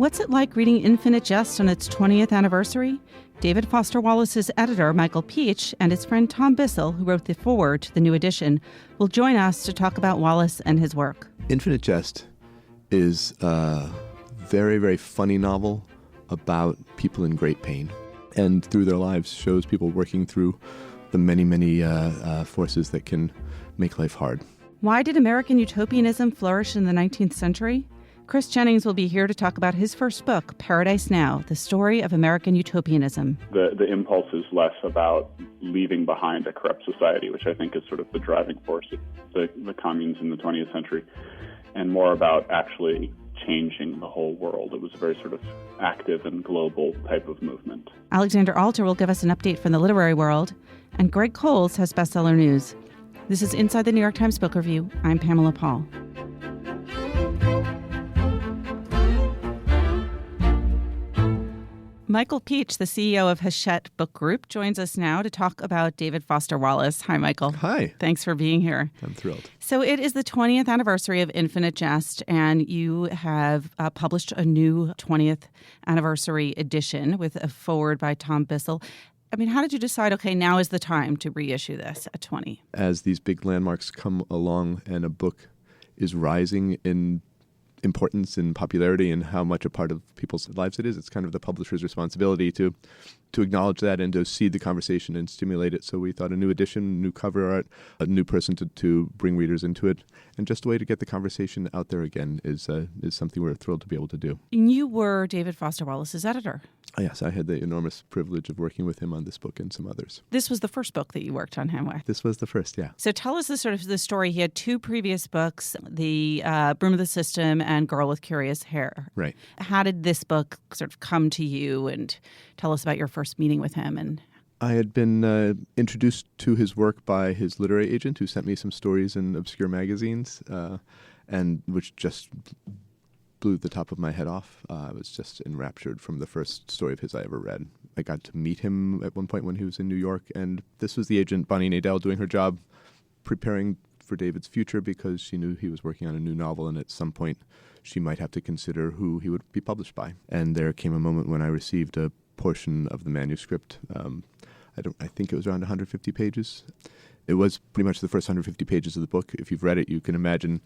What's it like reading Infinite Jest on its 20th anniversary? David Foster Wallace's editor, Michael Pietsch, and his friend Tom Bissell, who wrote the foreword to the new edition, will join us to talk about Wallace and his work. Infinite Jest is a very, very funny novel about people in great pain, and through their lives shows people working through the many, many forces that can make life hard. Why did American utopianism flourish in the 19th century? Chris Jennings will be here to talk about his first book, Paradise Now, the story of American utopianism. The impulse is less about leaving behind a corrupt society, which I think is sort of the driving force of the communes in the 20th century, and more about actually changing the whole world. It was a very sort of active and global type of movement. Alexandra Alter will give us an update from the literary world, and Greg Cowles has bestseller news. This is Inside the New York Times Book Review. I'm Pamela Paul. Michael Pietsch, the CEO of Hachette Book Group, joins us now to talk about David Foster Wallace. Hi, Michael. Hi. Thanks for being here. I'm thrilled. So it is the 20th anniversary of Infinite Jest, and you have published a new 20th anniversary edition with a foreword by Tom Bissell. I mean, how did you decide, okay, now is the time to reissue this at 20? As these big landmarks come along and a book is rising in importance and popularity and how much a part of people's lives it is, it's kind of the publisher's responsibility to acknowledge that and to seed the conversation and stimulate it. So we thought a new edition, new cover art, a new person to bring readers into it, and just a way to get the conversation out there again is something we're thrilled to be able to do. And you were David Foster Wallace's editor. Yes, I had the enormous privilege of working with him on this book and some others. This was the first book that you worked on him with. This was the first, yeah. So tell us the story. He had two previous books, The Broom of the System and Girl with Curious Hair. Right. How did this book sort of come to you, and tell us about your first meeting with him? And I had been introduced to his work by his literary agent, who sent me some stories in obscure magazines, and which just blew the top of my head off. I was just enraptured from the first story of his I ever read. I got to meet him at one point when he was in New York, and this was the agent, Bonnie Nadell, doing her job, preparing for David's future because she knew he was working on a new novel, and at some point she might have to consider who he would be published by. And there came a moment when I received a portion of the manuscript. I think it was around 150 pages. It was pretty much the first 150 pages of the book. If you've read it, you can imagine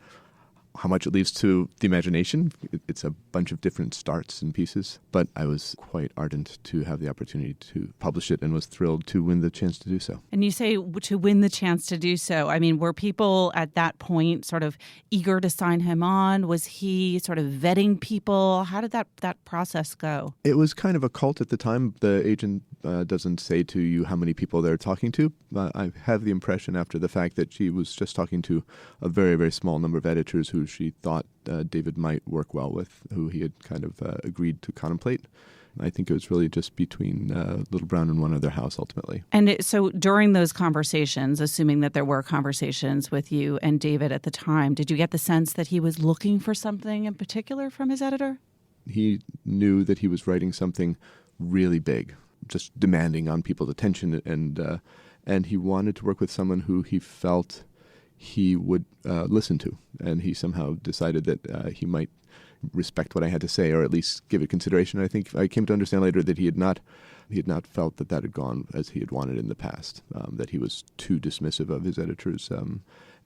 how much it leaves to the imagination. It's a bunch of different starts and pieces, but I was quite ardent to have the opportunity to publish it and was thrilled to win the chance to do so. And you say to win the chance to do so. I mean, were people at that point sort of eager to sign him on? Was he sort of vetting people? How did that process go? It was kind of a cult at the time. The agent doesn't say to you how many people they're talking to. I have the impression after the fact that she was just talking to a very, very small number of editors who she thought David might work well with, who he had kind of agreed to contemplate. I think it was really just between Little Brown and One Other House, ultimately. And so during those conversations, assuming that there were conversations with you and David at the time, did you get the sense that he was looking for something in particular from his editor? He knew that he was writing something really big, just demanding on people's attention, and he wanted to work with someone who he felt he would listen to, and he somehow decided that he might respect what I had to say, or at least give it consideration. I think I came to understand later that he had not felt that had gone as he had wanted in the past, that he was too dismissive of his editors.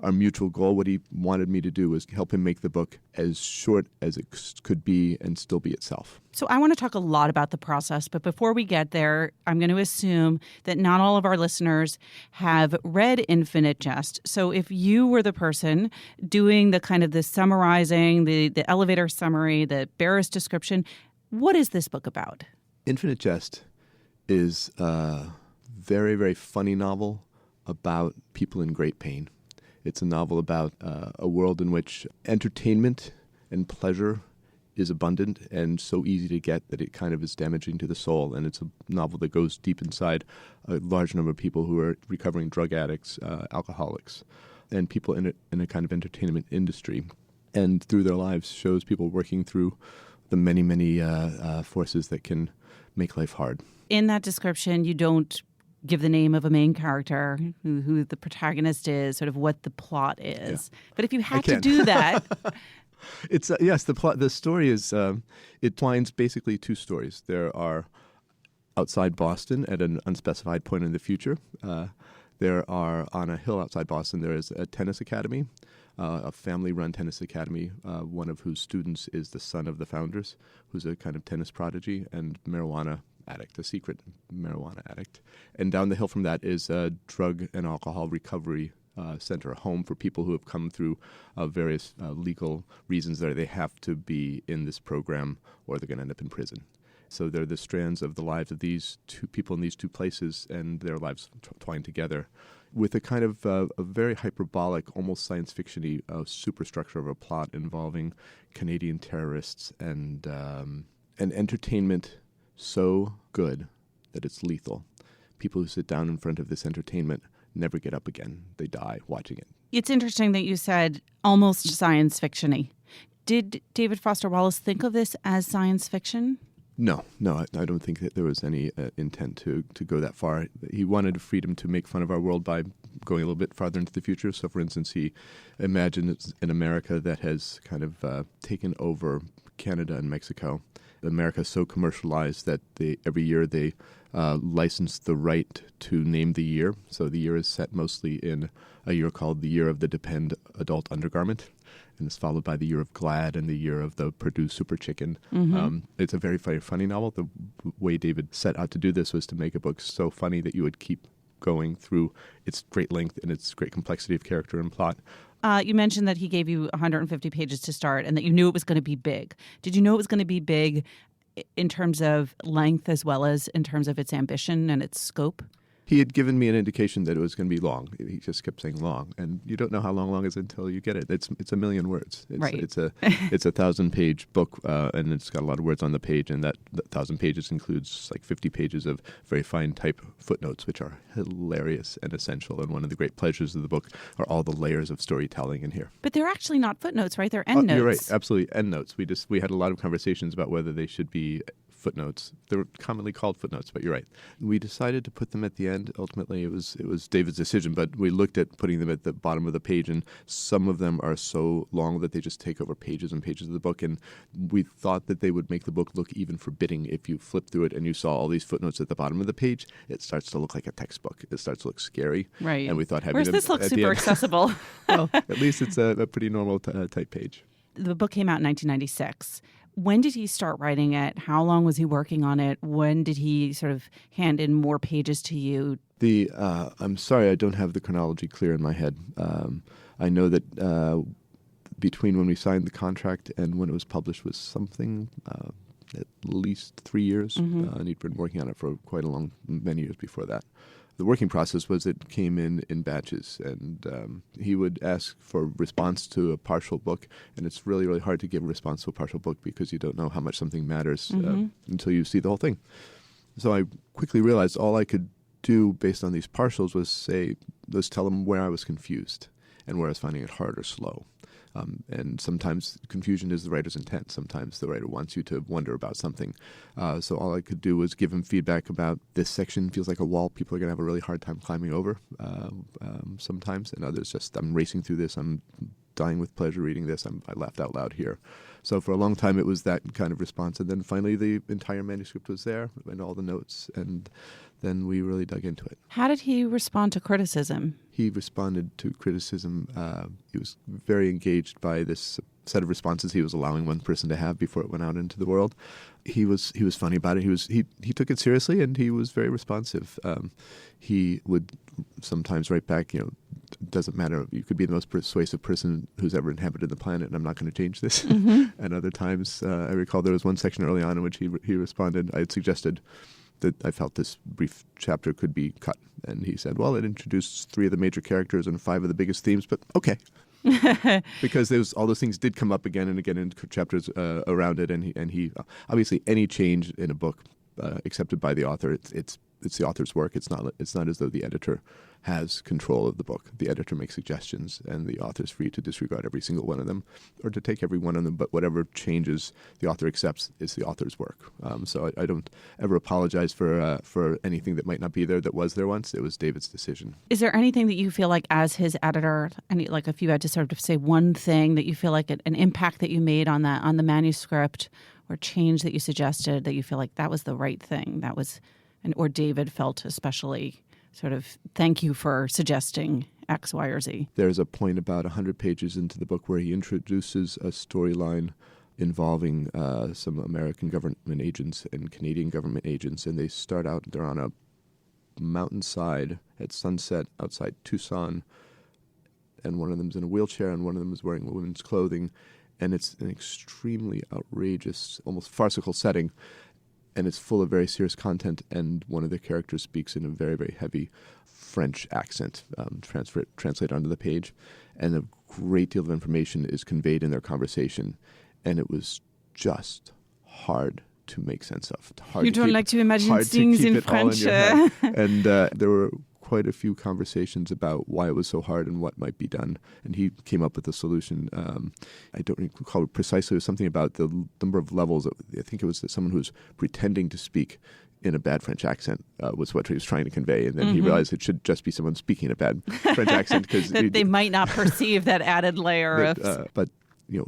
Our mutual goal, what he wanted me to do, was help him make the book as short as it could be and still be itself. So I want to talk a lot about the process, but before we get there, I'm going to assume that not all of our listeners have read Infinite Jest. So if you were the person doing the kind of the summarizing, the elevator summary, the barest description, what is this book about? Infinite Jest is a very, very funny novel about people in great pain. It's a novel about a world in which entertainment and pleasure is abundant and so easy to get that it kind of is damaging to the soul. And it's a novel that goes deep inside a large number of people who are recovering drug addicts, alcoholics, and people in a kind of entertainment industry. And through their lives shows people working through the many, many forces that can make life hard. In that description, you don't give the name of a main character, who the protagonist is, sort of what the plot is. Yeah. But if you had to do that, It's yes. The plot. The story is it twines basically two stories. There are outside Boston at an unspecified point in the future. There are on a hill outside Boston. There is a tennis academy, a family-run tennis academy. One of whose students is the son of the founders, who's a kind of tennis prodigy and marijuana addict, a secret marijuana addict. And down the hill from that is a drug and alcohol recovery center, a home for people who have come through various legal reasons that they have to be in this program or they're going to end up in prison. So they're the strands of the lives of these two people in these two places, and their lives twined together with a kind of a very hyperbolic, almost science fiction-y superstructure of a plot involving Canadian terrorists and an entertainment so good that it's lethal. People who sit down in front of this entertainment never get up again. They die watching it. It's interesting that you said almost science fiction-y. Did David Foster Wallace think of this as science fiction? No, I don't think that there was any intent to go that far. He wanted freedom to make fun of our world by going a little bit farther into the future. So, for instance, he imagined an America that has kind of taken over Canada and Mexico. America is so commercialized that every year they license the right to name the year. So the year is set mostly in a year called the Year of the Depend Adult Undergarment. And it's followed by the Year of Glad and the Year of the Purdue Super Chicken. Mm-hmm. It's a very funny novel. The way David set out to do this was to make a book so funny that you would keep going through its great length and its great complexity of character and plot. You mentioned that he gave you 150 pages to start and that you knew it was going to be big. Did you know it was going to be big in terms of length as well as in terms of its ambition and its scope? He had given me an indication that it was going to be long. He just kept saying long, and you don't know how long is until you get it. It's 1,000,000 words. Right. It's a 1,000-page book, and it's got a lot of words on the page. And that 1,000 pages includes like 50 pages of very fine type footnotes, which are hilarious and essential. And one of the great pleasures of the book are all the layers of storytelling in here. But they're actually not footnotes, right? They're endnotes. You're right, absolutely, endnotes. We had a lot of conversations about whether they should be footnotes. They're commonly called footnotes, but you're right. We decided to put them at the end. Ultimately, it was David's decision, but we looked at putting them at the bottom of the page, and some of them are so long that they just take over pages and pages of the book, and we thought that they would make the book look even forbidding. If you flip through it and you saw all these footnotes at the bottom of the page, it starts to look like a textbook. It starts to look scary. Right. And we thought having Whereas them this looks at the super end, accessible. well, at least it's a pretty normal type page. The book came out in 1996. When did he start writing it? How long was he working on it? When did he sort of hand in more pages to you? I'm sorry, I don't have the chronology clear in my head. I know that between when we signed the contract and when it was published was something at least 3 years. Mm-hmm. And he'd been working on it for many years before that. The working process was it came in batches, and he would ask for response to a partial book, and it's really hard to give a response to a partial book because you don't know how much something matters until you see the whole thing. So I quickly realized all I could do based on these partials was tell him where I was confused and where I was finding it hard or slow. And sometimes confusion is the writer's intent. Sometimes the writer wants you to wonder about something. So all I could do was give him feedback about this section feels like a wall people are going to have a really hard time climbing over sometimes. And others just, I'm racing through this. I'm dying with pleasure reading this. I laughed out loud here. So for a long time it was that kind of response. And then finally the entire manuscript was there and all the notes. And then we really dug into it. How did he respond to criticism? He responded to criticism. He was very engaged by this set of responses he was allowing one person to have before it went out into the world. He was funny about it. He took it seriously, and he was very responsive. He would sometimes write back, doesn't matter. You could be the most persuasive person who's ever inhabited the planet, and I'm not going to change this. Mm-hmm. And other times, I recall there was one section early on in which he responded. I had suggested that I felt this brief chapter could be cut. And he said, well, it introduced 3 of the major characters and 5 of the biggest themes, but okay. Because all those things did come up again and again in chapters around it. And he obviously any change in a book accepted by the author, it's it's the author's work. It's not as though the editor has control of the book. The editor makes suggestions, and the author's free to disregard every single one of them or to take every one of them, but whatever changes the author accepts is the author's work. So I don't ever apologize for anything that might not be there that was there once. It was David's decision. Is there anything that you feel like as his editor, like if you had to sort of say one thing that you feel like an impact that you made on the manuscript or change that you suggested that you feel like that was the right thing, or David felt especially sort of thank you for suggesting X, Y, or Z? There's a point about 100 pages into the book where he introduces a storyline involving some American government agents and Canadian government agents, and they start out, they're on a mountainside at sunset outside Tucson, and one of them's in a wheelchair and one of them is wearing women's clothing, and it's an extremely outrageous, almost farcical setting. And it's full of very serious content, and one of the characters speaks in a very, very heavy French accent, translated onto the page. And a great deal of information is conveyed in their conversation, and it was just hard to make sense of. You don't like to imagine things in French. And there were quite a few conversations about why it was so hard and what might be done. And he came up with a solution. I don't recall it precisely. It was something about the number of levels. I think it was that someone who was pretending to speak in a bad French accent was what he was trying to convey. And then he realized it should just be someone speaking a bad French accent. Because they might not perceive that added layer of... But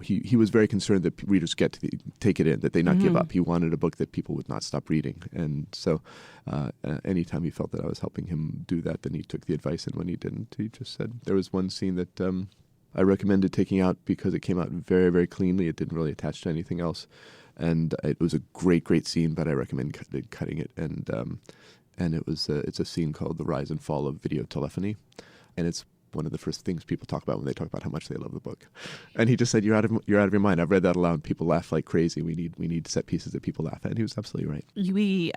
he was very concerned that readers get to take it in, that they not give up. He wanted a book that people would not stop reading. And so anytime he felt that I was helping him do that, then he took the advice. And when he didn't, he just said, there was one scene that I recommended taking out because it came out very, very cleanly. It didn't really attach to anything else. And it was a great, great scene, but I recommend cutting it. And it's a scene called The Rise and Fall of Video Telephony. And it's one of the first things people talk about when they talk about how much they love the book. And he just said, "You're out of your mind. I've read that aloud. People laugh like crazy. We need set pieces that people laugh at." And he was absolutely right. We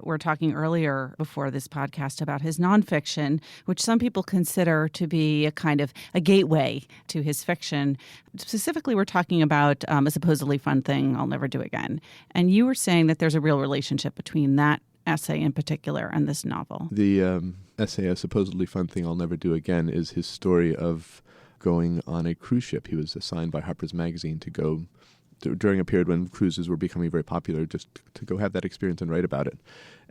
were talking earlier before this podcast about his nonfiction, which some people consider to be a kind of a gateway to his fiction. Specifically, we're talking about a supposedly fun thing, I'll Never Do Again. And you were saying that there's a real relationship between that essay in particular and this novel. The essay, A Supposedly Fun Thing I'll Never Do Again, is his story of going on a cruise ship. He was assigned by Harper's Magazine to go during a period when cruises were becoming very popular, just to go have that experience and write about it.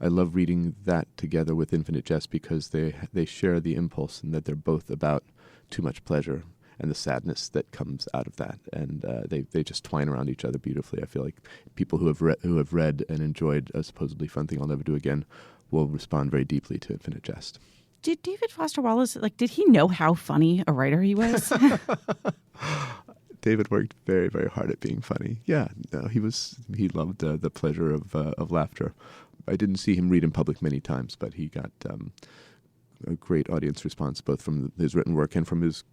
I love reading that together with Infinite Jest because they share the impulse and that they're both about too much pleasure and the sadness that comes out of that, and they just twine around each other beautifully. I feel like people who have read and enjoyed A Supposedly Fun Thing I'll Never Do Again will respond very deeply to Infinite Jest. Did David Foster Wallace, did he know how funny a writer he was? David worked very, very hard at being funny. Yeah, no, he loved the pleasure of laughter. I didn't see him read in public many times, but he got a great audience response both from his written work and from his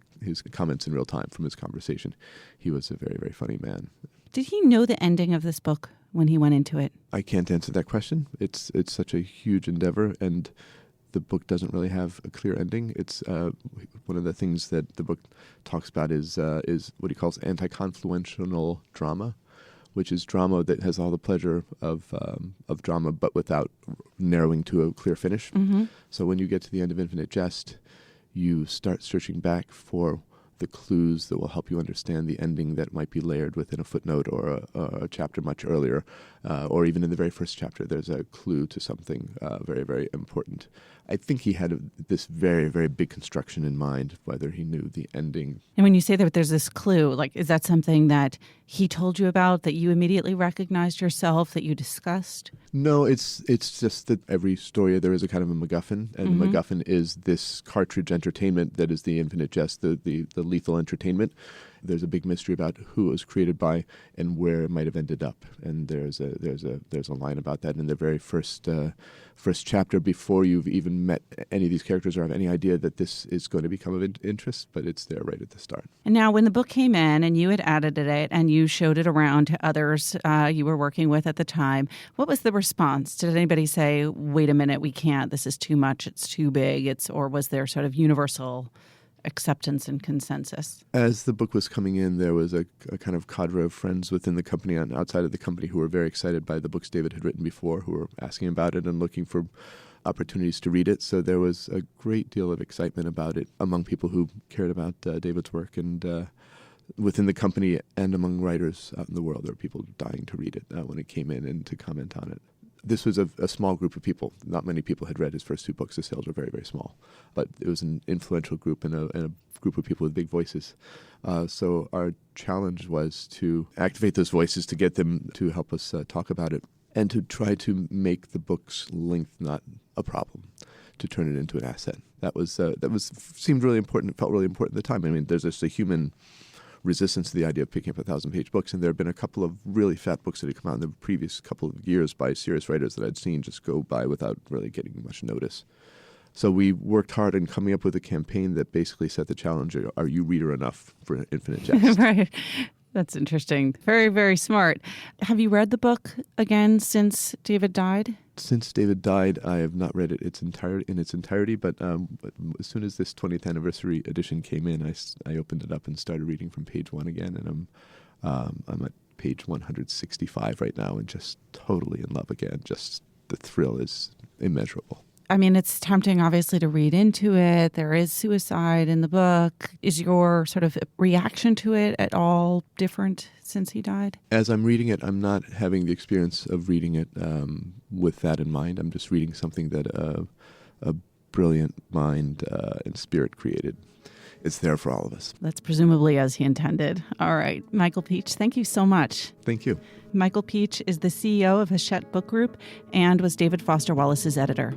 comments in real time, from his conversation. He was a very, very funny man. Did he know the ending of this book when he went into it? I can't answer that question. It's such a huge endeavor, and the book doesn't really have a clear ending. It's one of the things that the book talks about is what he calls anti-confluential drama, which is drama that has all the pleasure of drama, but without narrowing to a clear finish. Mm-hmm. So when you get to the end of Infinite Jest, you start searching back for the clues that will help you understand the ending that might be layered within a footnote or a chapter much earlier, or even in the very first chapter, there's a clue to something very, very important. I think he had this very, very big construction in mind, whether he knew the ending. And when you say that there's this clue, is that something that he told you about, that you immediately recognized yourself, that you discussed? No, it's just that every story there is a kind of a MacGuffin, and the MacGuffin is this cartridge entertainment that is the Infinite Jest, the lethal entertainment. There's a big mystery about who it was created by and where it might have ended up. And there's a line about that in the very first chapter, before you've even met any of these characters or have any idea that this is going to become of interest, but it's there right at the start. And now when the book came in and you had edited it and you showed it around to others you were working with at the time, what was the response? Did anybody say, wait a minute, we can't, this is too much, it's too big, or was there sort of universal acceptance and consensus? As the book was coming in, there was a kind of cadre of friends within the company and outside of the company who were very excited by the books David had written before, who were asking about it and looking for opportunities to read it. So there was a great deal of excitement about it among people who cared about David's work, and within the company and among writers out in the world. There were people dying to read it when it came in and to comment on it. This was a small group of people. Not many people had read his first two books. The sales were very, very small. But it was an influential group and a group of people with big voices. So our challenge was to activate those voices, to get them to help us talk about it, and to try to make the book's length not a problem, to turn it into an asset. That seemed really important. It felt really important at the time. I mean, there's just a human resistance to the idea of picking up 1,000-page books, and there have been a couple of really fat books that had come out in the previous couple of years by serious writers that I'd seen just go by without really getting much notice. So we worked hard in coming up with a campaign that basically set the challenge: are you reader enough for Infinite Jest? Right. That's interesting. Very, very smart. Have you read the book again since David died? Since David died, I have not read it in its entirety, but as soon as this 20th anniversary edition came in, I opened it up and started reading from page 1 again, and I'm at page 165 right now and just totally in love again. Just the thrill is immeasurable. I mean, it's tempting, obviously, to read into it. There is suicide in the book. Is your sort of reaction to it at all different since he died? As I'm reading it, I'm not having the experience of reading it with that in mind. I'm just reading something that a brilliant mind and spirit created. It's there for all of us. That's presumably as he intended. All right. Michael Pietsch, thank you so much. Thank you. Michael Pietsch is the CEO of Hachette Book Group and was David Foster Wallace's editor.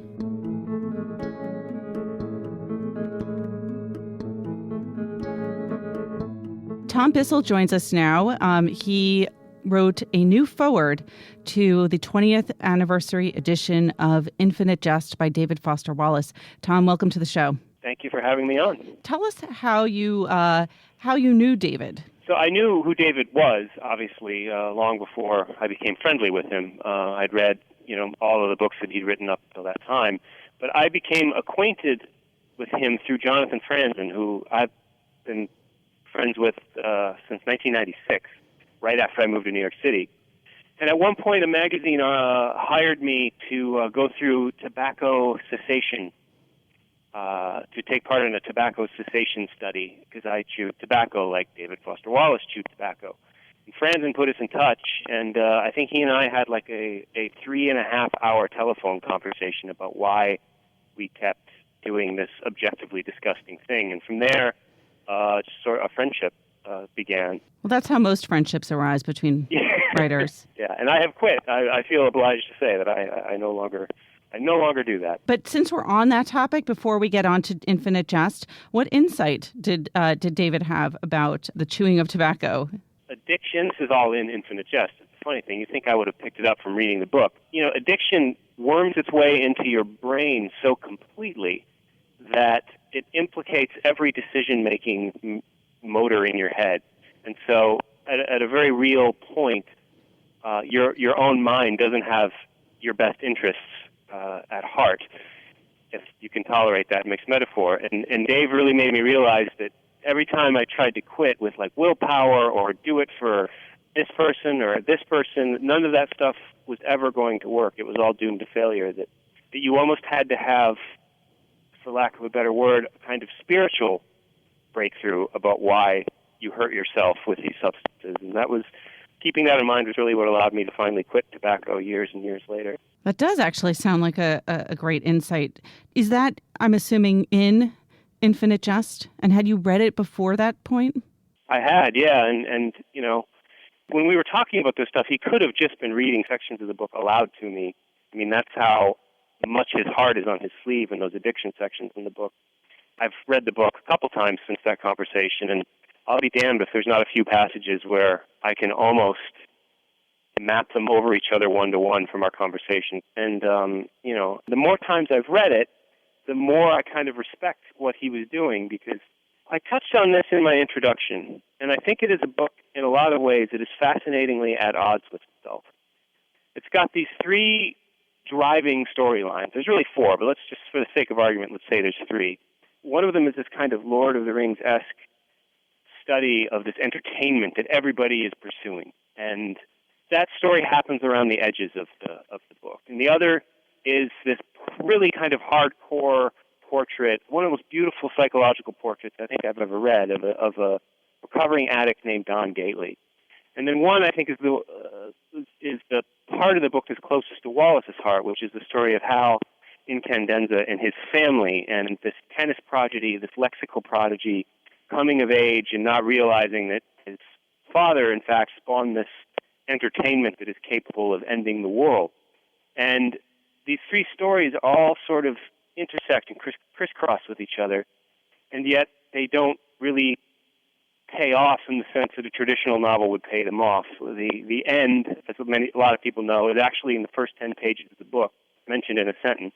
Tom Bissell joins us now. He wrote a new foreword to the 20th anniversary edition of Infinite Jest by David Foster Wallace. Tom, welcome to the show. Thank you for having me on. Tell us how you knew David. So I knew who David was, obviously, long before I became friendly with him. I'd read, all of the books that he'd written up till that time. But I became acquainted with him through Jonathan Franzen, who I've been friends with since 1996, right after I moved to New York City. And at one point, a magazine hired me to go through tobacco cessation, to take part in a tobacco cessation study, because I chewed tobacco like David Foster Wallace chewed tobacco. And Franzen put us in touch, and I think he and I had like a 3.5-hour telephone conversation about why we kept doing this objectively disgusting thing. And from there, just sort of a friendship began. Well, that's how most friendships arise between writers. Yeah, and I have quit. I feel obliged to say that I no longer do that. But since we're on that topic, before we get on to Infinite Jest, what insight did David have about the chewing of tobacco? Addiction, this is all in Infinite Jest. It's a funny thing. You think I would have picked it up from reading the book. Addiction worms its way into your brain so completely that it implicates every decision-making motor in your head. And so at a very real point, your own mind doesn't have your best interests at heart, if you can tolerate that mixed metaphor. And Dave really made me realize that every time I tried to quit with like willpower or do it for this person or this person, none of that stuff was ever going to work. It was all doomed to failure. That you almost had to have, for lack of a better word, a kind of spiritual breakthrough about why you hurt yourself with these substances. And keeping that in mind was really what allowed me to finally quit tobacco years and years later. That does actually sound like a great insight. Is that, I'm assuming, in Infinite Jest? And had you read it before that point? I had, yeah. And when we were talking about this stuff, he could have just been reading sections of the book aloud to me. I mean, that's how much his heart is on his sleeve in those addiction sections in the book. I've read the book a couple times since that conversation, and I'll be damned if there's not a few passages where I can almost map them over each other one-to-one from our conversation. And, the more times I've read it, the more I kind of respect what he was doing, because I touched on this in my introduction, and I think it is a book, in a lot of ways, that is fascinatingly at odds with itself. It's got these 3 driving storylines. There's really 4, but let's just, for the sake of argument, let's say there's 3. One of them is this kind of Lord of the Rings-esque study of this entertainment that everybody is pursuing. And that story happens around the edges of the book. And the other is this really kind of hardcore portrait, one of the most beautiful psychological portraits I think I've ever read of a recovering addict named Don Gately. And then one I think is the part of the book that's closest to Wallace's heart, which is the story of Hal Incandenza and his family and this tennis prodigy, this lexical prodigy, coming of age and not realizing that his father, in fact, spawned this entertainment that is capable of ending the world. And these three stories all sort of intersect and crisscross with each other, and yet they don't really pay off in the sense that a traditional novel would pay them off. The end, as a lot of people know, is actually in the first 10 pages of the book, mentioned in a sentence,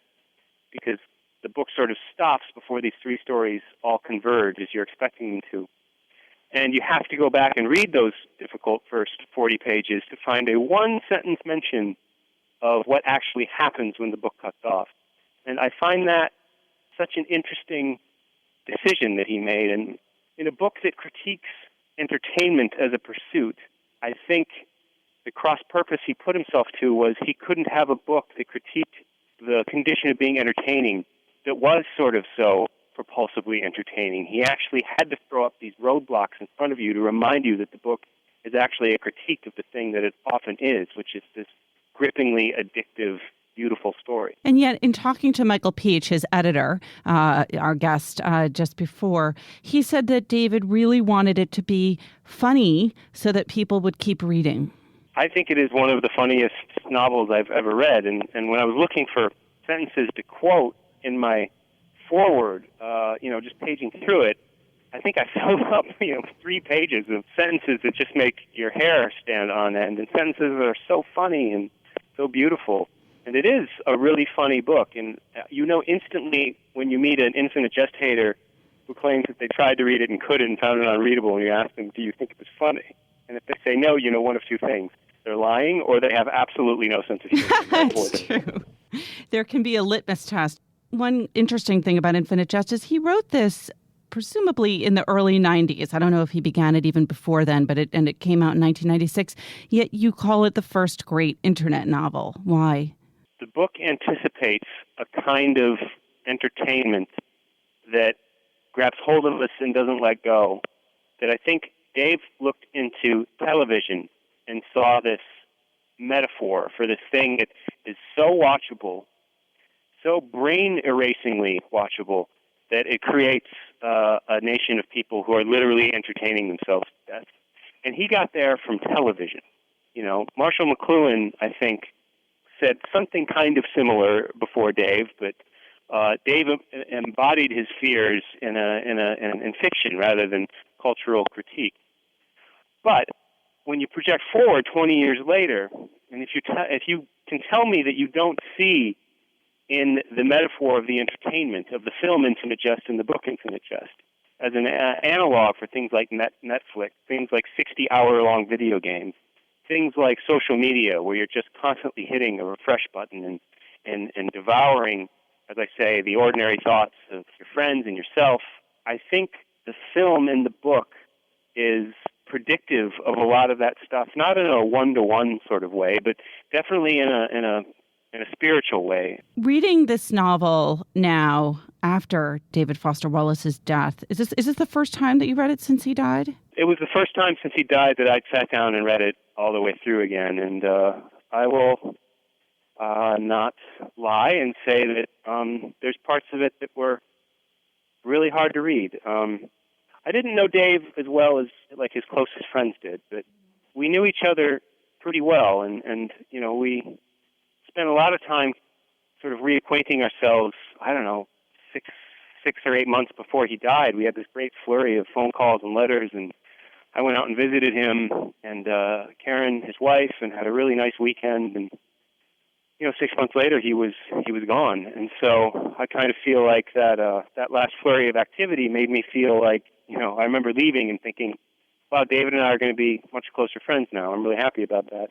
because the book sort of stops before these three stories all converge as you're expecting them to. And you have to go back and read those difficult first 40 pages to find a one-sentence mention of what actually happens when the book cuts off. And I find that such an interesting decision that he made. And in a book that critiques entertainment as a pursuit, I think the cross-purpose he put himself to was he couldn't have a book that critiqued the condition of being entertaining that was sort of so propulsively entertaining. He actually had to throw up these roadblocks in front of you to remind you that the book is actually a critique of the thing that it often is, which is this grippingly addictive, beautiful story. And yet, in talking to Michael Pietsch, his editor, our guest just before, he said that David really wanted it to be funny so that people would keep reading. I think it is one of the funniest novels I've ever read. And when I was looking for sentences to quote in my forward, just paging through it, I think I filled up, 3 pages of sentences that just make your hair stand on end, and sentences that are so funny and so beautiful. And it is a really funny book. And instantly when you meet an Infinite Jest hater who claims that they tried to read it and couldn't and found it unreadable, and you ask them, do you think it was funny? And if they say no, you know one of two things. They're lying, or they have absolutely no sense of humor. That's true. There can be a litmus test. One interesting thing about Infinite Jest is he wrote this presumably in the early 90s. I don't know if he began it even before then, but it came out in 1996. Yet you call it the first great internet novel. Why? The book anticipates a kind of entertainment that grabs hold of us and doesn't let go, that I think Dave looked into television and saw this metaphor for this thing that is so watchable, so brain-erasingly watchable, that it creates a nation of people who are literally entertaining themselves to death. And he got there from television. Marshall McLuhan, I think, said something kind of similar before Dave, but Dave embodied his fears in fiction rather than cultural critique. But when you project forward 20 years later, and if you can tell me that you don't see in the metaphor of the entertainment of the film Infinite Jest and the book Infinite Jest as an analog for things like Netflix, things like 60-hour-long video games, things like social media where you're just constantly hitting a refresh button and devouring, as I say, the ordinary thoughts of your friends and yourself, I think the film in the book is predictive of a lot of that stuff, not in a one-to-one sort of way, but definitely in a spiritual way. Reading this novel now, after David Foster Wallace's death, is this the first time that you read it since he died? It was the first time since he died that I'd sat down and read it all the way through again, and I will not lie and say that there's parts of it that were really hard to read. I didn't know Dave as well as like his closest friends did, but we knew each other pretty well, and we spent a lot of time sort of reacquainting ourselves. I don't know, six or 8 months before he died. We had this great flurry of phone calls and letters, and I went out and visited him and Karen, his wife, and had a really nice weekend. And 6 months later, he was gone. And so I kind of feel like that last flurry of activity made me feel like, I remember leaving and thinking, wow, David and I are going to be much closer friends now. I'm really happy about that.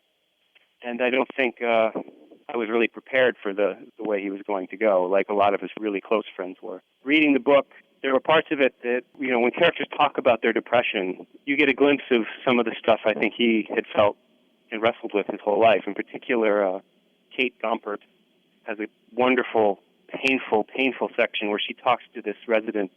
And I don't think I was really prepared for the way he was going to go, like a lot of his really close friends were. Reading the book, there were parts of it that, when characters talk about their depression, you get a glimpse of some of the stuff I think he had felt and wrestled with his whole life. In particular, Kate Gompert has a wonderful painful, painful section where she talks to this resident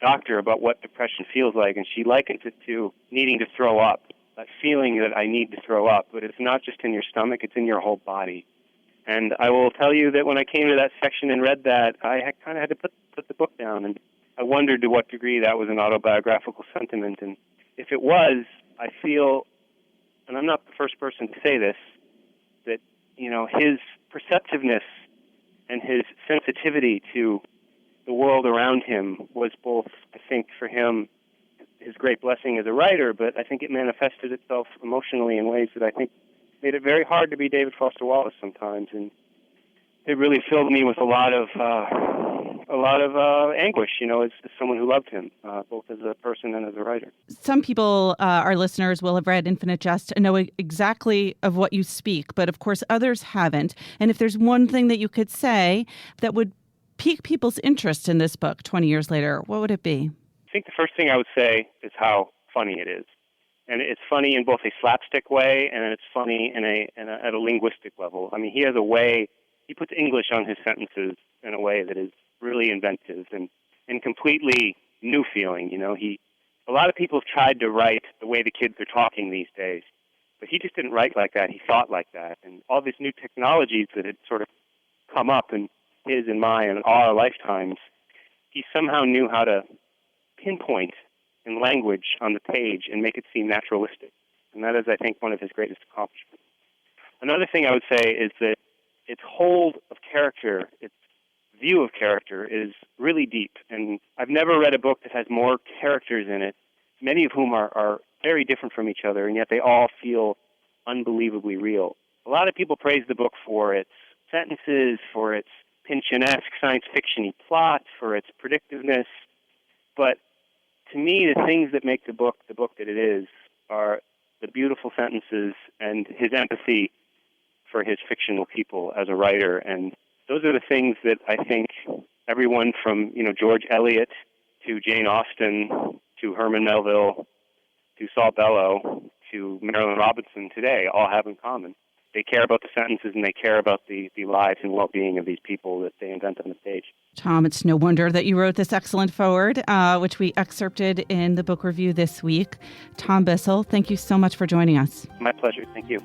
doctor about what depression feels like, and she likens it to needing to throw up, that feeling that I need to throw up, but it's not just in your stomach, it's in your whole body. And I will tell you that when I came to that section and read that, I kind of had to put the book down, and I wondered to what degree that was an autobiographical sentiment. And if it was, I feel, and I'm not the first person to say this, that, his perceptiveness and his sensitivity to the world around him was both, I think, for him, his great blessing as a writer, but I think it manifested itself emotionally in ways that I think made it very hard to be David Foster Wallace sometimes, and it really filled me with a lot of anguish, as someone who loved him, both as a person and as a writer. Some people, our listeners, will have read Infinite Jest and know exactly of what you speak, but of course others haven't. And if there's one thing that you could say that would pique people's interest in this book 20 years later, what would it be? I think the first thing I would say is how funny it is. And it's funny in both a slapstick way and it's funny at a linguistic level. I mean, he has a way, he puts English on his sentences in a way that is really inventive and completely new feeling. A lot of people have tried to write the way the kids are talking these days, but he just didn't write like that. He thought like that. And all these new technologies that had sort of come up in his and my and our lifetimes, he somehow knew how to pinpoint in language on the page and make it seem naturalistic. And that is, I think, one of his greatest accomplishments. Another thing I would say is that its hold of character, its view of character is really deep. And I've never read a book that has more characters in it, many of whom are very different from each other, and yet they all feel unbelievably real. A lot of people praise the book for its sentences, for its Pynchonesque science fiction-y plot, for its predictiveness. But to me, the things that make the book that it is are the beautiful sentences and his empathy for his fictional people as a writer. And those are the things that I think everyone from, George Eliot to Jane Austen to Herman Melville to Saul Bellow to Marilyn Robinson today all have in common. They care about the sentences and they care about the lives and well-being of these people that they invent on the page. Tom, it's no wonder that you wrote this excellent foreword, which we excerpted in the book review this week. Tom Bissell, thank you so much for joining us. My pleasure. Thank you.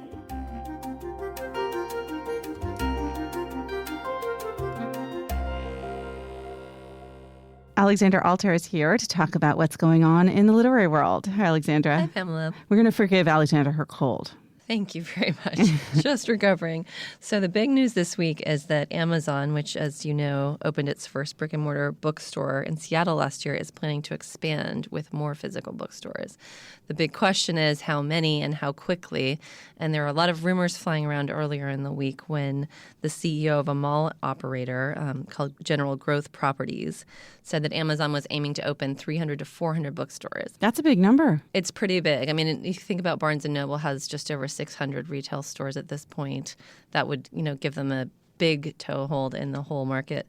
Alexandra Alter is here to talk about what's going on in the literary world. Hi, Alexandra. Hi, Pamela. We're going to forgive Alexandra her cold. Thank you very much. Just recovering. So the big news this week is that Amazon, which, as you know, opened its first brick-and-mortar bookstore in Seattle last year, is planning to expand with more physical bookstores. The big question is how many and how quickly. And there are a lot of rumors flying around earlier in the week when the CEO of a mall operator called General Growth Properties said that Amazon was aiming to open 300 to 400 bookstores. That's a big number. It's pretty big. I mean, if you think about Barnes & Noble has just over 600 retail stores at this point. That would, give them a big toehold in the whole market.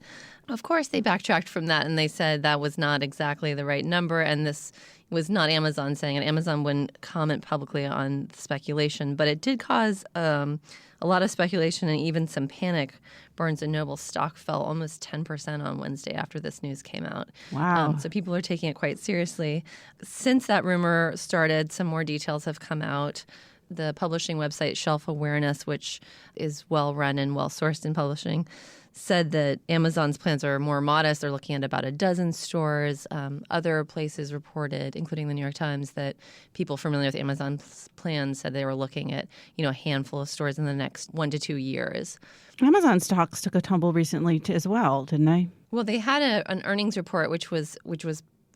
Of course, they backtracked from that and they said that was not exactly the right number, and this was not Amazon saying it. Amazon wouldn't comment publicly on the speculation, but it did cause a lot of speculation and even some panic. Barnes & Noble stock fell almost 10% on Wednesday after this news came out. Wow. So people are taking it quite seriously. Since that rumor started, some more details have come out. The publishing website Shelf Awareness, which is well-run and well-sourced in publishing, said that Amazon's plans are more modest. They're looking at about a dozen stores. Other places reported, including the New York Times, that people familiar with Amazon's plans said they were looking at, a handful of stores in the next 1 to 2 years. Amazon stocks took a tumble recently as well, didn't they? Well, they had an earnings report which was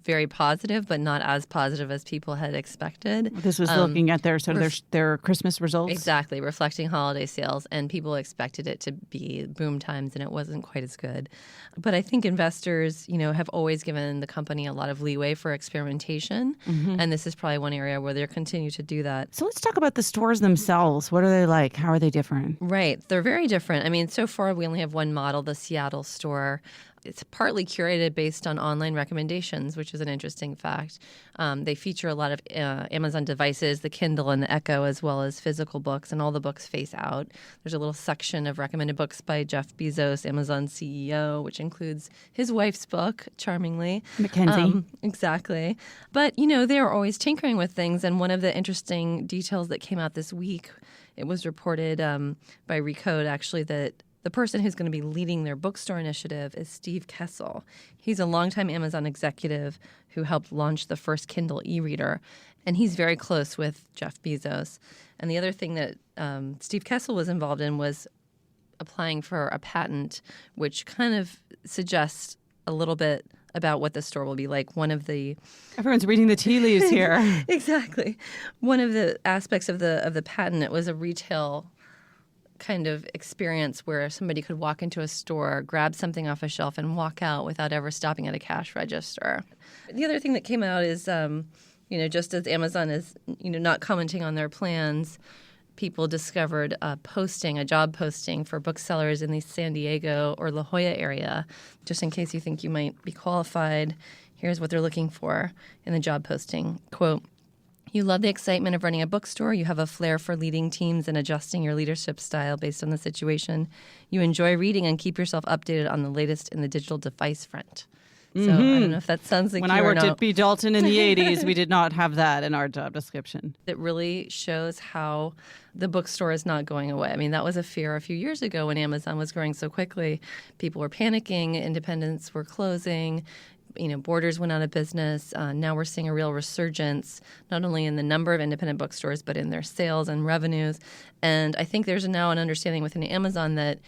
very positive, but not as positive as people had expected. This was looking at their Christmas results? Exactly, reflecting holiday sales, and people expected it to be boom times, and it wasn't quite as good. But I think investors, have always given the company a lot of leeway for experimentation, and this is probably one area where they'll continue to do that. So let's talk about the stores themselves. What are they like? How are they different? Right, they're very different. I mean, so far we only have one model, the Seattle store. It's partly curated based on online recommendations, which is an interesting fact. They feature a lot of Amazon devices, the Kindle and the Echo, as well as physical books, and all the books face out. There's a little section of recommended books by Jeff Bezos, Amazon CEO, which includes his wife's book, charmingly. Mackenzie. Exactly. But, they are always tinkering with things. And one of the interesting details that came out this week, it was reported by Recode, actually, that the person who's going to be leading their bookstore initiative is Steve Kessel. He's a longtime Amazon executive who helped launch the first Kindle e-reader, and he's very close with Jeff Bezos. And the other thing that Steve Kessel was involved in was applying for a patent, which kind of suggests a little bit about what the store will be like. Everyone's reading the tea leaves here. Exactly. One of the aspects of the patent, it was a retail kind of experience where somebody could walk into a store, grab something off a shelf, and walk out without ever stopping at a cash register. The other thing that came out is, just as Amazon is, not commenting on their plans, people discovered a job posting for booksellers in the San Diego or La Jolla area. Just in case you think you might be qualified, here's what they're looking for in the job posting. Quote, "You love the excitement of running a bookstore. You have a flair for leading teams and adjusting your leadership style based on the situation. You enjoy reading and keep yourself updated on the latest in the digital device front." So I don't know if that sounds like when you I or worked not. at B. Dalton in the 80s, we did not have that in our job description. It really shows how the bookstore is not going away. I mean, that was a fear a few years ago when Amazon was growing so quickly. People were panicking, independents were closing, Borders went out of business. Now we're seeing a real resurgence, not only in the number of independent bookstores, but in their sales and revenues. And I think there's now an understanding within Amazon that,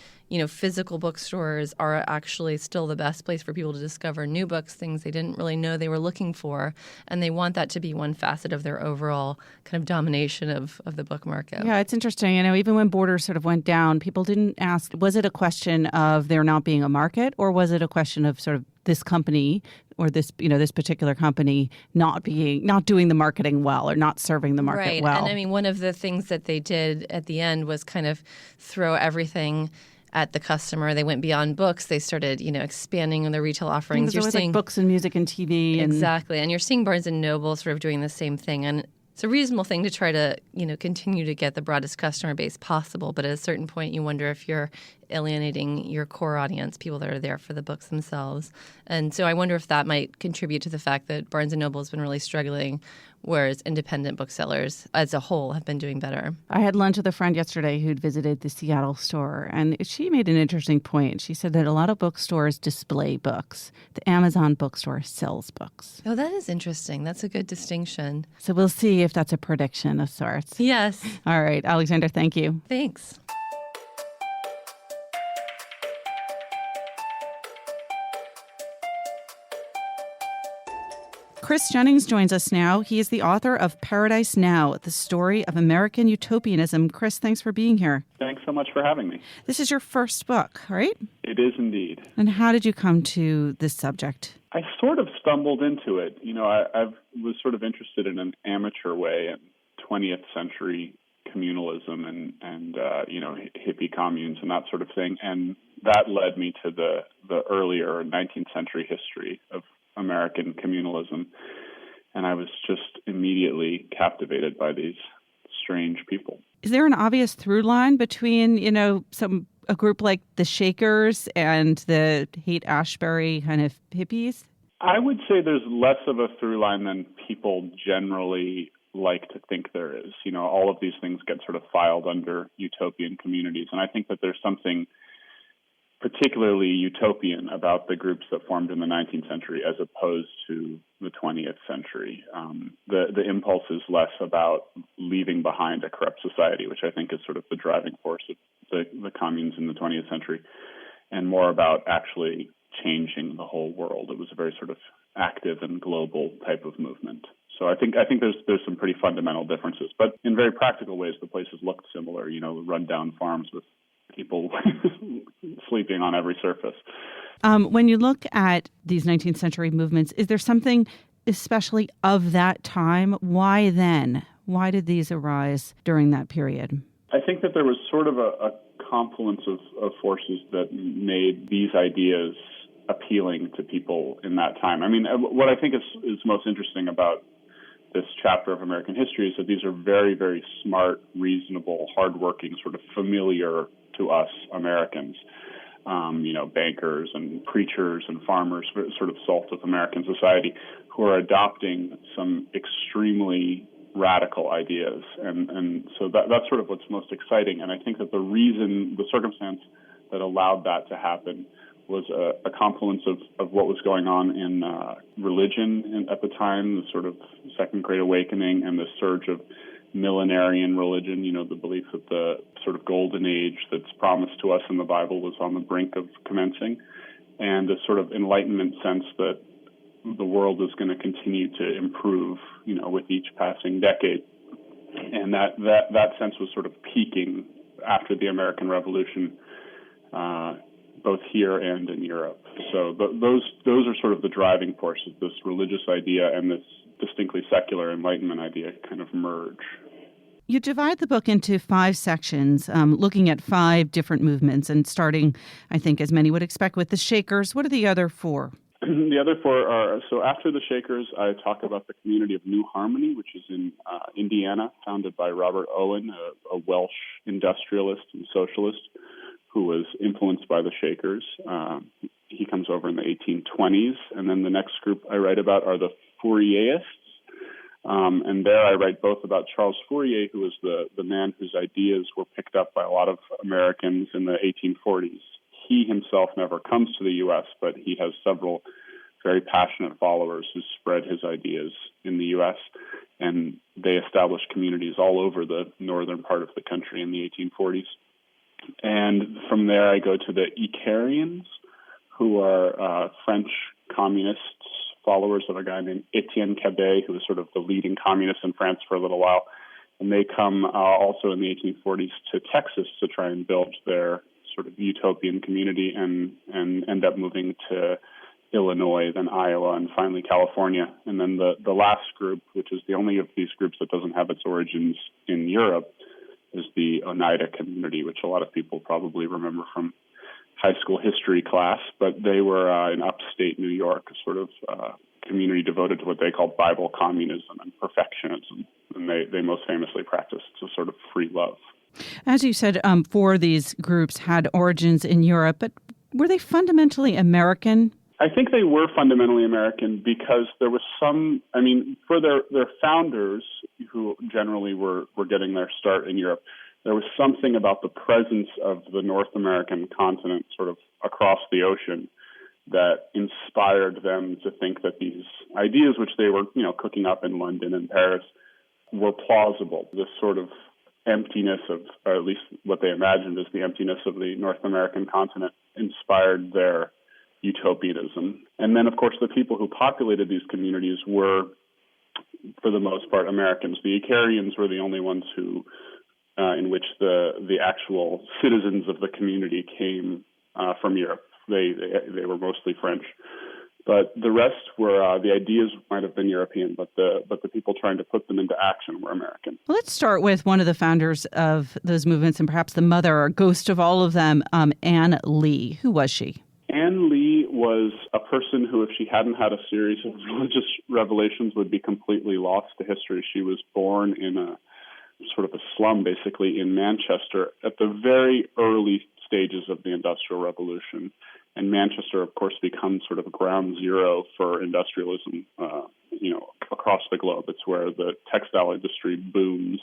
physical bookstores are actually still the best place for people to discover new books, things they didn't really know they were looking for. And they want that to be one facet of their overall kind of domination of the book market. Yeah, it's interesting. Even when Borders sort of went down, people didn't ask, was it a question of there not being a market, or was it a question of sort of this company or this particular company not doing the marketing well or not serving the market well? Right. And one of the things that they did at the end was kind of throw everything at the customer. They went beyond books. They started, expanding their retail offerings. You're seeing books and music and TV. Exactly. And you're seeing Barnes & Noble sort of doing the same thing. And it's a reasonable thing to try to, continue to get the broadest customer base possible. But at a certain point, you wonder if you're alienating your core audience, people that are there for the books themselves. And so I wonder if that might contribute to the fact that Barnes & Noble has been really struggling, whereas independent booksellers as a whole have been doing better. I had lunch with a friend yesterday who'd visited the Seattle store, and she made an interesting point. She said that a lot of bookstores display books. The Amazon bookstore sells books. Oh, that is interesting. That's a good distinction. So we'll see if that's a prediction of sorts. Yes. All right, Alexandra, thank you. Thanks. Chris Jennings joins us now. He is the author of Paradise Now, the story of American utopianism. Chris, thanks for being here. Thanks so much for having me. This is your first book, right? It is indeed. And how did you come to this subject? I sort of stumbled into it. I was sort of interested in an amateur way in 20th century communalism and hippie communes and that sort of thing. And that led me to the earlier 19th century history of American communalism, and I was just immediately captivated by these strange people. Is there an obvious through line between, a group like the Shakers and the Haight-Ashbury kind of hippies? I would say there's less of a through line than people generally like to think there is. All of these things get sort of filed under utopian communities, and I think that there's something particularly utopian about the groups that formed in the 19th century as opposed to the 20th century. The impulse is less about leaving behind a corrupt society, which I think is sort of the driving force of the communes in the 20th century, and more about actually changing the whole world. It was a very sort of active and global type of movement. So I think there's some pretty fundamental differences, but in very practical ways, the places looked similar. Run-down farms with people sleeping on every surface. When you look at these 19th century movements, is there something especially of that time? Why then? Why did these arise during that period? I think that there was sort of a confluence of forces that made these ideas appealing to people in that time. I mean, what I think is most interesting about this chapter of American history is that these are very, very smart, reasonable, hardworking, sort of familiar to us Americans, bankers and preachers and farmers, sort of salt of American society, who are adopting some extremely radical ideas. And so that's sort of what's most exciting. And I think that the circumstance that allowed that to happen was a confluence of what was going on in religion at the time, the sort of Second Great Awakening, and the surge of millenarian religion, the belief that the sort of golden age that's promised to us in the Bible was on the brink of commencing, and this sort of Enlightenment sense that the world is going to continue to improve, with each passing decade. And that sense was sort of peaking after the American Revolution, both here and in Europe. So those are sort of the driving forces. This religious idea and this distinctly secular Enlightenment idea kind of merge. You divide the book into 5 sections, looking at 5 different movements, and starting, I think, as many would expect, with the Shakers. What are the other 4? The other 4 are, so after the Shakers, I talk about the community of New Harmony, which is in Indiana, founded by Robert Owen, a Welsh industrialist and socialist who was influenced by the Shakers. He comes over in the 1820s. And then the next group I write about are the Fourierists. And there I write both about Charles Fourier, who was the man whose ideas were picked up by a lot of Americans in the 1840s. He himself never comes to the U.S., but he has several very passionate followers who spread his ideas in the U.S., and they established communities all over the northern part of the country in the 1840s. And from there I go to the Icarians, who are French communists, followers of a guy named Etienne Cabet, who was sort of the leading communist in France for a little while. And they come also in the 1840s to Texas to try and build their sort of utopian community, and end up moving to Illinois, then Iowa, and finally California. And then the last group, which is the only of these groups that doesn't have its origins in Europe, is the Oneida community, which a lot of people probably remember from high school history class. But they were in upstate New York, a sort of community devoted to what they called Bible communism and perfectionism. And they most famously practiced a sort of free love. As you said, 4 of these groups had origins in Europe, but were they fundamentally American? I think they were fundamentally American because there was for their founders, who generally were getting their start in Europe, there was something about the presence of the North American continent sort of across the ocean that inspired them to think that these ideas, which they were, cooking up in London and Paris, were plausible. This sort of emptiness of, or at least what they imagined as the emptiness of the North American continent, inspired their utopianism. And then, of course, the people who populated these communities were, for the most part, Americans. The Icarians were the only ones who, in which the actual citizens of the community came from Europe. They were mostly French. But the rest were, the ideas might have been European, but the people trying to put them into action were American. Well, let's start with one of the founders of those movements, and perhaps the mother or ghost of all of them, Anne Lee. Who was she? Anne Lee was a person who, if she hadn't had a series of religious revelations, would be completely lost to history. She was born in a sort of a slum, basically, in Manchester at the very early stages of the Industrial Revolution. And Manchester, of course, becomes sort of ground zero for industrialism, across the globe. It's where the textile industry booms,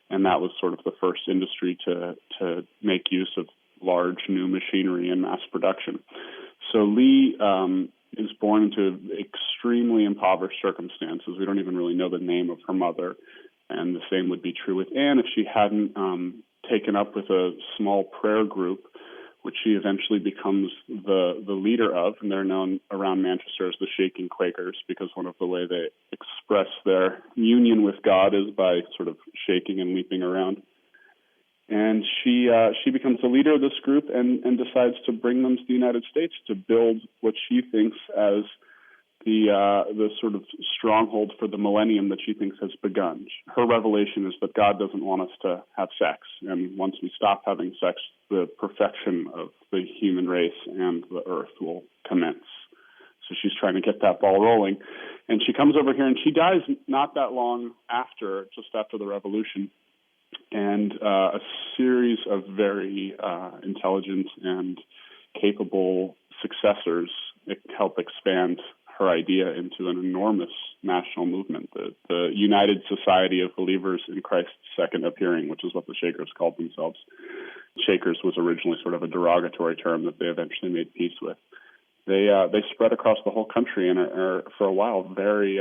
and that was sort of the first industry to make use of large new machinery and mass production. So Lee is born into extremely impoverished circumstances. We don't even really know the name of her mother, and the same would be true with Anne if she hadn't taken up with a small prayer group, which she eventually becomes the leader of, and they're known around Manchester as the Shaking Quakers, because one of the way they express their union with God is by sort of shaking and leaping around. And she becomes the leader of this group and decides to bring them to the United States to build what she thinks as the sort of stronghold for the millennium that she thinks has begun. Her revelation is that God doesn't want us to have sex, and once we stop having sex, the perfection of the human race and the earth will commence. So she's trying to get that ball rolling. And she comes over here, and she dies not that long after, just after the revolution. And a series of very intelligent and capable successors help expand her idea into an enormous national movement, the United Society of Believers in Christ's Second Appearing, which is what the Shakers called themselves. Shakers was originally sort of a derogatory term that they eventually made peace with. They spread across the whole country and are for a while very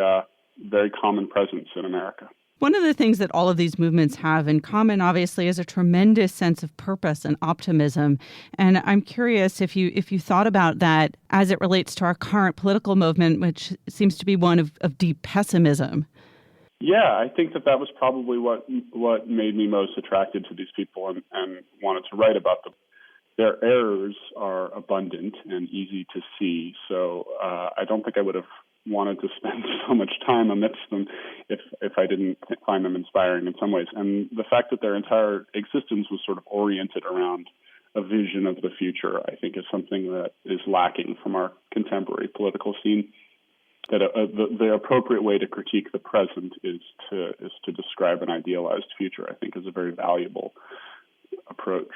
common presence in America. One of the things that all of these movements have in common, obviously, is a tremendous sense of purpose and optimism. And I'm curious if you thought about that as it relates to our current political movement, which seems to be one of deep pessimism. Yeah, I think that was probably what made me most attracted to these people and wanted to write about them. Their errors are abundant and easy to see, so I don't think I would have wanted to spend so much time amidst them if I didn't find them inspiring in some ways. And the fact that their entire existence was sort of oriented around a vision of the future, I think, is something that is lacking from our contemporary political scene. That the appropriate way to critique the present is to describe an idealized future, I think, is a very valuable approach.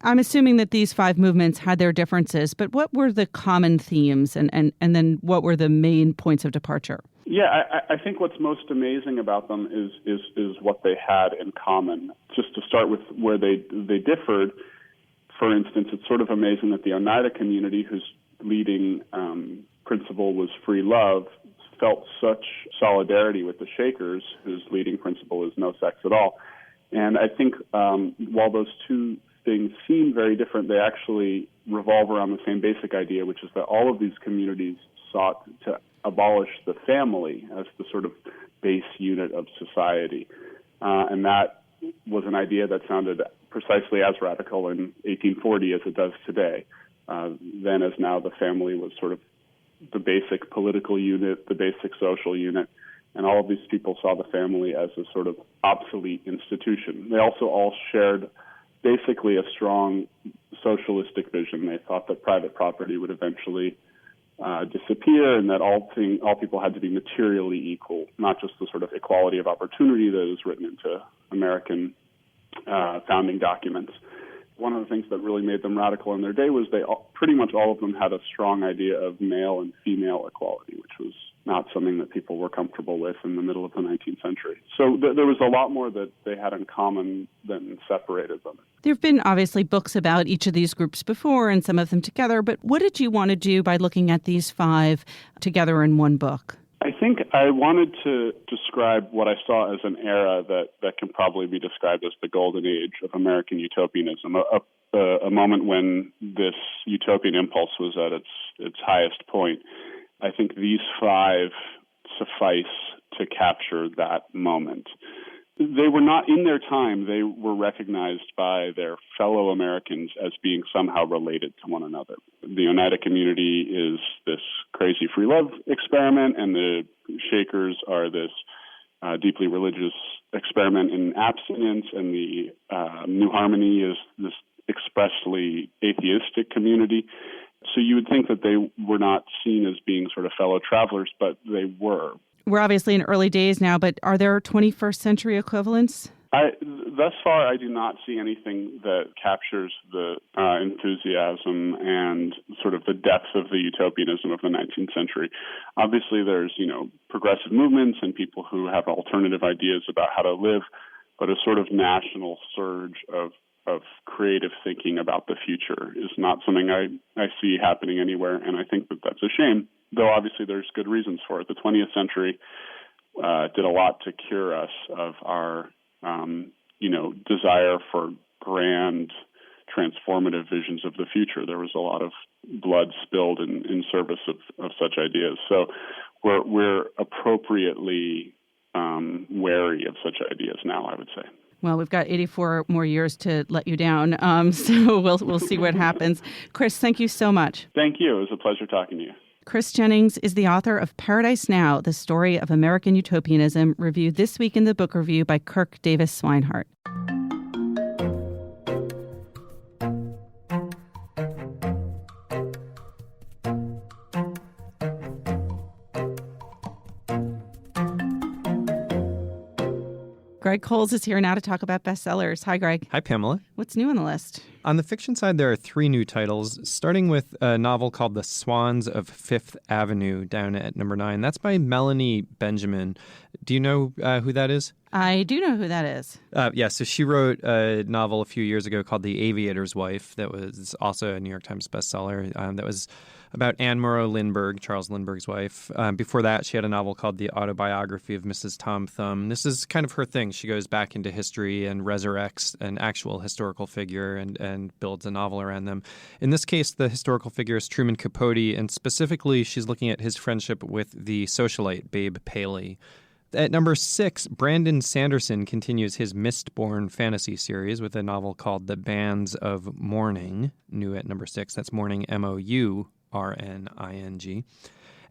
I'm assuming that these 5 movements had their differences, but what were the common themes and then what were the main points of departure? Yeah, I think what's most amazing about them is what they had in common. Just to start with where they differed, for instance, it's sort of amazing that the Oneida community, whose leading principle was free love, felt such solidarity with the Shakers, whose leading principle is no sex at all. And I think while those two things seem very different, they actually revolve around the same basic idea, which is that all of these communities sought to abolish the family as the sort of base unit of society. And that was an idea that sounded precisely as radical in 1840 as it does today. Then as now, the family was sort of the basic political unit, the basic social unit, and all of these people saw the family as a sort of obsolete institution. They also all shared basically a strong socialistic vision. They thought that private property would eventually disappear and that all people had to be materially equal, not just the sort of equality of opportunity that is written into American founding documents. One of the things that really made them radical in their day was pretty much all of them had a strong idea of male and female equality, which was not something that people were comfortable with in the middle of the 19th century. So there was a lot more that they had in common than separated them. There have been obviously books about each of these groups before and some of them together, but what did you want to do by looking at these 5 together in one book? I think I wanted to describe what I saw as an era that can probably be described as the golden age of American utopianism, a moment when this utopian impulse was at its highest point. I think these 5 suffice to capture that moment. They were not, in their time, they were recognized by their fellow Americans as being somehow related to one another. The Oneida community is this crazy free love experiment, and the Shakers are this deeply religious experiment in abstinence, and the New Harmony is this expressly atheistic community. So you would think that they were not seen as being sort of fellow travelers, but they were. We're obviously in early days now, but are there 21st century equivalents? Thus far, I do not see anything that captures the enthusiasm and sort of the depth of the utopianism of the 19th century. Obviously, there's, progressive movements and people who have alternative ideas about how to live, but a sort of national surge of creative thinking about the future is not something I see happening anywhere, and I think that that's a shame, though obviously there's good reasons for it. The 20th century did a lot to cure us of our, desire for grand, transformative visions of the future. There was a lot of blood spilled in service of such ideas. So we're appropriately wary of such ideas now, I would say. Well, we've got 84 more years to let you down, so we'll see what happens. Chris, thank you so much. Thank you. It was a pleasure talking to you. Chris Jennings is the author of Paradise Now, The Story of American Utopianism, reviewed this week in the Book Review by Kirk Davis Swinehart. Greg Cowles is here now to talk about bestsellers. Hi, Greg. Hi, Pamela. What's new on the list? On the fiction side, there are 3 new titles, starting with a novel called The Swans of Fifth Avenue, down at number 9. That's by Melanie Benjamin. Do you know who that is? I do know who that is. So she wrote a novel a few years ago called The Aviator's Wife that was also a New York Times bestseller. That was about Anne Morrow Lindbergh, Charles Lindbergh's wife. Before that, she had a novel called The Autobiography of Mrs. Tom Thumb. This is kind of her thing. She goes back into history and resurrects an actual historical figure and builds a novel around them. In this case, the historical figure is Truman Capote, and specifically, she's looking at his friendship with the socialite Babe Paley. At number 6, Brandon Sanderson continues his Mistborn fantasy series with a novel called The Bands of Mourning, new at number 6. That's Mourning, Mourning.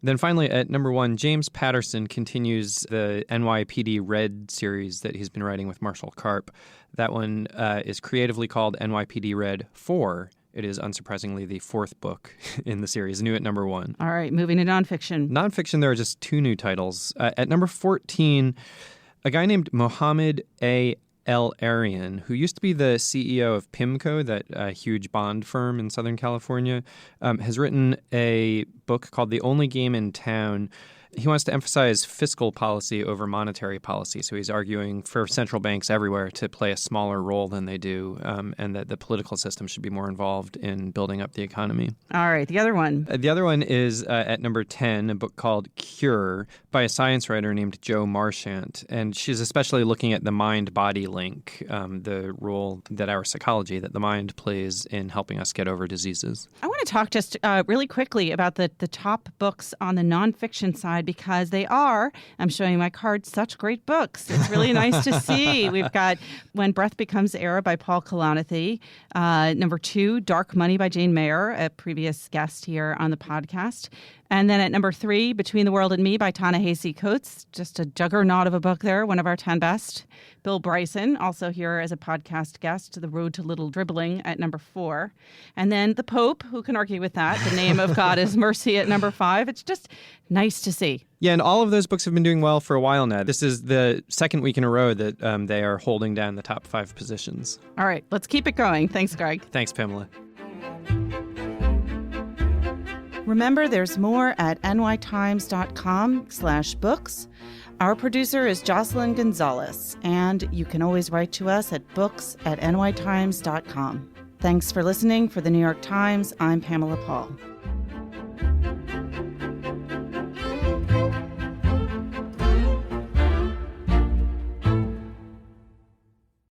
Then finally, at number 1, James Patterson continues the NYPD Red series that he's been writing with Marshall Karp. That one is creatively called NYPD Red 4. It is, unsurprisingly, the 4th book in the series, new at number 1. All right, moving to nonfiction. Nonfiction, there are just 2 new titles. At number 14, a guy named Mohammed A. El Arian, who used to be the CEO of PIMCO, that huge bond firm in Southern California, has written a book called The Only Game in Town. He wants to emphasize fiscal policy over monetary policy. So he's arguing for central banks everywhere to play a smaller role than they do, and that the political system should be more involved in building up the economy. All right, the other one. The other one is at number 10, a book called Cure by a science writer named Jo Marchant. And she's especially looking at the mind-body link, the role that our psychology, that the mind plays in helping us get over diseases. I want to talk just really quickly about the top books on the nonfiction side, because they are, I'm showing my card, such great books. It's really nice to see. We've got When Breath Becomes Air by Paul Kalanithi. Number 2, Dark Money by Jane Mayer, a previous guest here on the podcast. And then at number 3, Between the World and Me by Ta-Nehisi Coates, just a juggernaut of a book there, one of our 10 best. Bill Bryson, also here as a podcast guest, The Road to Little Dribbling at number 4. And then The Pope, who can argue with that? The Name of God is Mercy at number 5. It's just nice to see. Yeah, and all of those books have been doing well for a while now. This is the second week in a row that they are holding down the top 5 positions. All right, let's keep it going. Thanks, Greg. Thanks, Pamela. Remember, there's more at nytimes.com/books. Our producer is Jocelyn Gonzalez, and you can always write to us at books@nytimes.com. Thanks for listening. For the New York Times, I'm Pamela Paul.